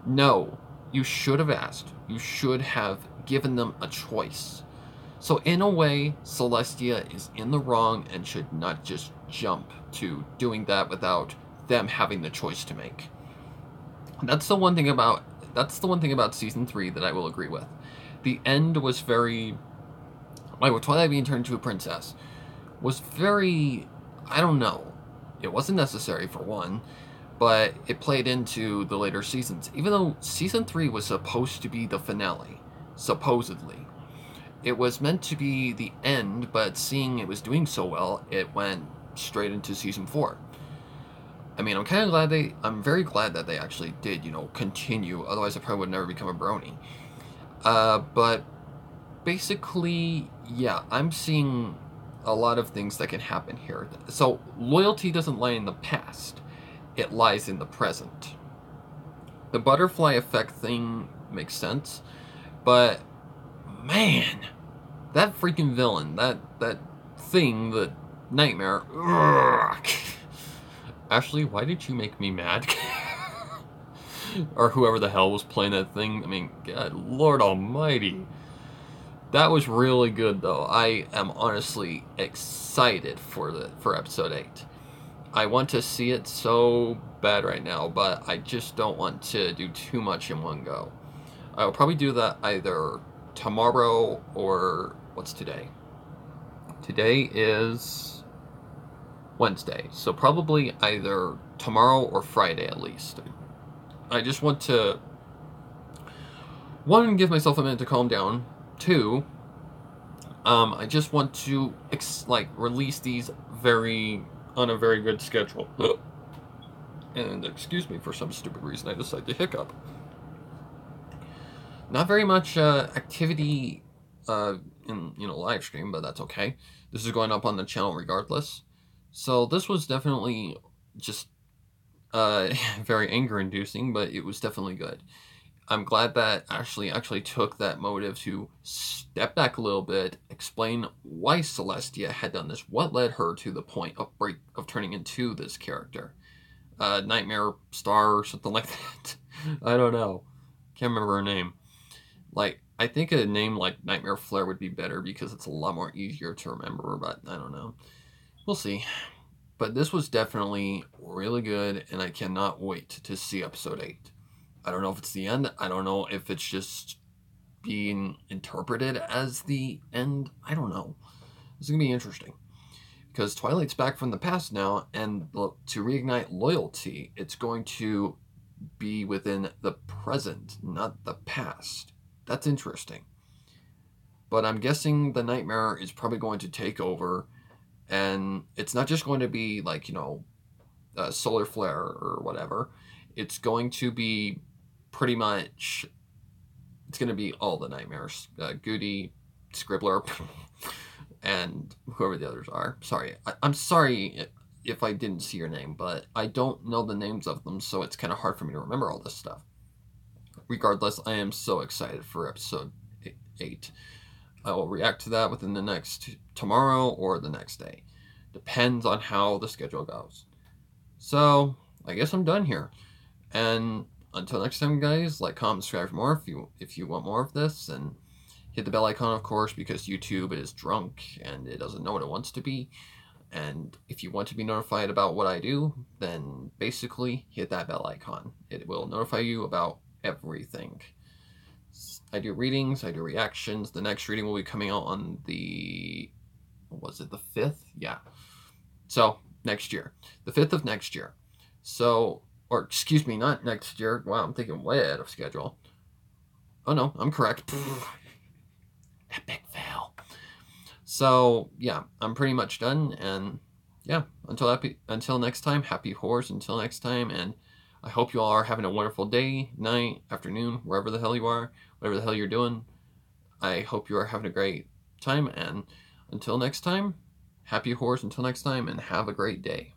No, you should have asked. You should have given them a choice. So in a way, Celestia is in the wrong and should not just jump to doing that without them having the choice to make. That's the one thing about season 3 that I will agree with. The end was very, like, with Twilight being turned into a princess, was very, I don't know. It wasn't necessary for one, but it played into the later seasons. Even though season 3 was supposed to be the finale, supposedly. It was meant to be the end, but seeing it was doing so well, it went straight into season 4. I mean, I'm very glad that they actually did, continue. Otherwise, I probably would never become a brony. But basically, yeah, I'm seeing a lot of things that can happen here. So, loyalty doesn't lie in the past. It lies in the present. The butterfly effect thing makes sense, but man, that freaking villain, that thing, the nightmare. Ugh. Ashley, why did you make me mad? Or whoever the hell was playing that thing. I mean, God, Lord Almighty. That was really good, though. I am honestly excited for episode 8. I want to see it so bad right now, but I just don't want to do too much in one go. I will probably do that either tomorrow or... what's today? Today is Wednesday, so probably either tomorrow or Friday at least. I just want to... 1, give myself a minute to calm down. 2, I just want to release these on a very good schedule. And excuse me, for some stupid reason I decided to hiccup. Not very much activity in live stream, but that's okay. This is going up on the channel regardless. So this was definitely just very anger-inducing, but it was definitely good. I'm glad that Ashley actually took that motive to step back a little bit, explain why Celestia had done this, what led her to the point of turning into this character. Nightmare Star or something like that. I don't know. Can't remember her name. Like, I think a name like Nightmare Flare would be better because it's a lot more easier to remember, but I don't know. We'll see. But this was definitely really good, and I cannot wait to see episode 8. I don't know if it's the end. I don't know if it's just being interpreted as the end. I don't know. This is going to be interesting. Because Twilight's back from the past now, and to reignite loyalty, it's going to be within the present, not the past. That's interesting. But I'm guessing the Nightmare is probably going to take over, and it's not just going to be like, Solar Flare or whatever. It's going to be pretty much, it's going to be all the Nightmares. Goody, Scribbler, and whoever the others are. Sorry. I'm sorry if I didn't see your name, but I don't know the names of them, so it's kind of hard for me to remember all this stuff. Regardless, I am so excited for episode 8. I will react to that within the next tomorrow or the next day. Depends on how the schedule goes. So, I guess I'm done here. And until next time, guys, like, comment, subscribe for more if you want more of this, and hit the bell icon, of course, because YouTube is drunk and it doesn't know what it wants to be. And if you want to be notified about what I do, then basically hit that bell icon. It will notify you about everything. I do readings, I do reactions. The next reading will be coming out on the, what was it, the 5th? Yeah. So, next year. The 5th of next year. So, or excuse me, not next year. Wow, I'm thinking way ahead of schedule. Oh no, I'm correct. That big fail. So, yeah, I'm pretty much done, and yeah, until next time, happy horrors until next time, and I hope you all are having a wonderful day, night, afternoon, wherever the hell you are, whatever the hell you're doing. I hope you are having a great time, and until next time, happy horrors until next time, and have a great day.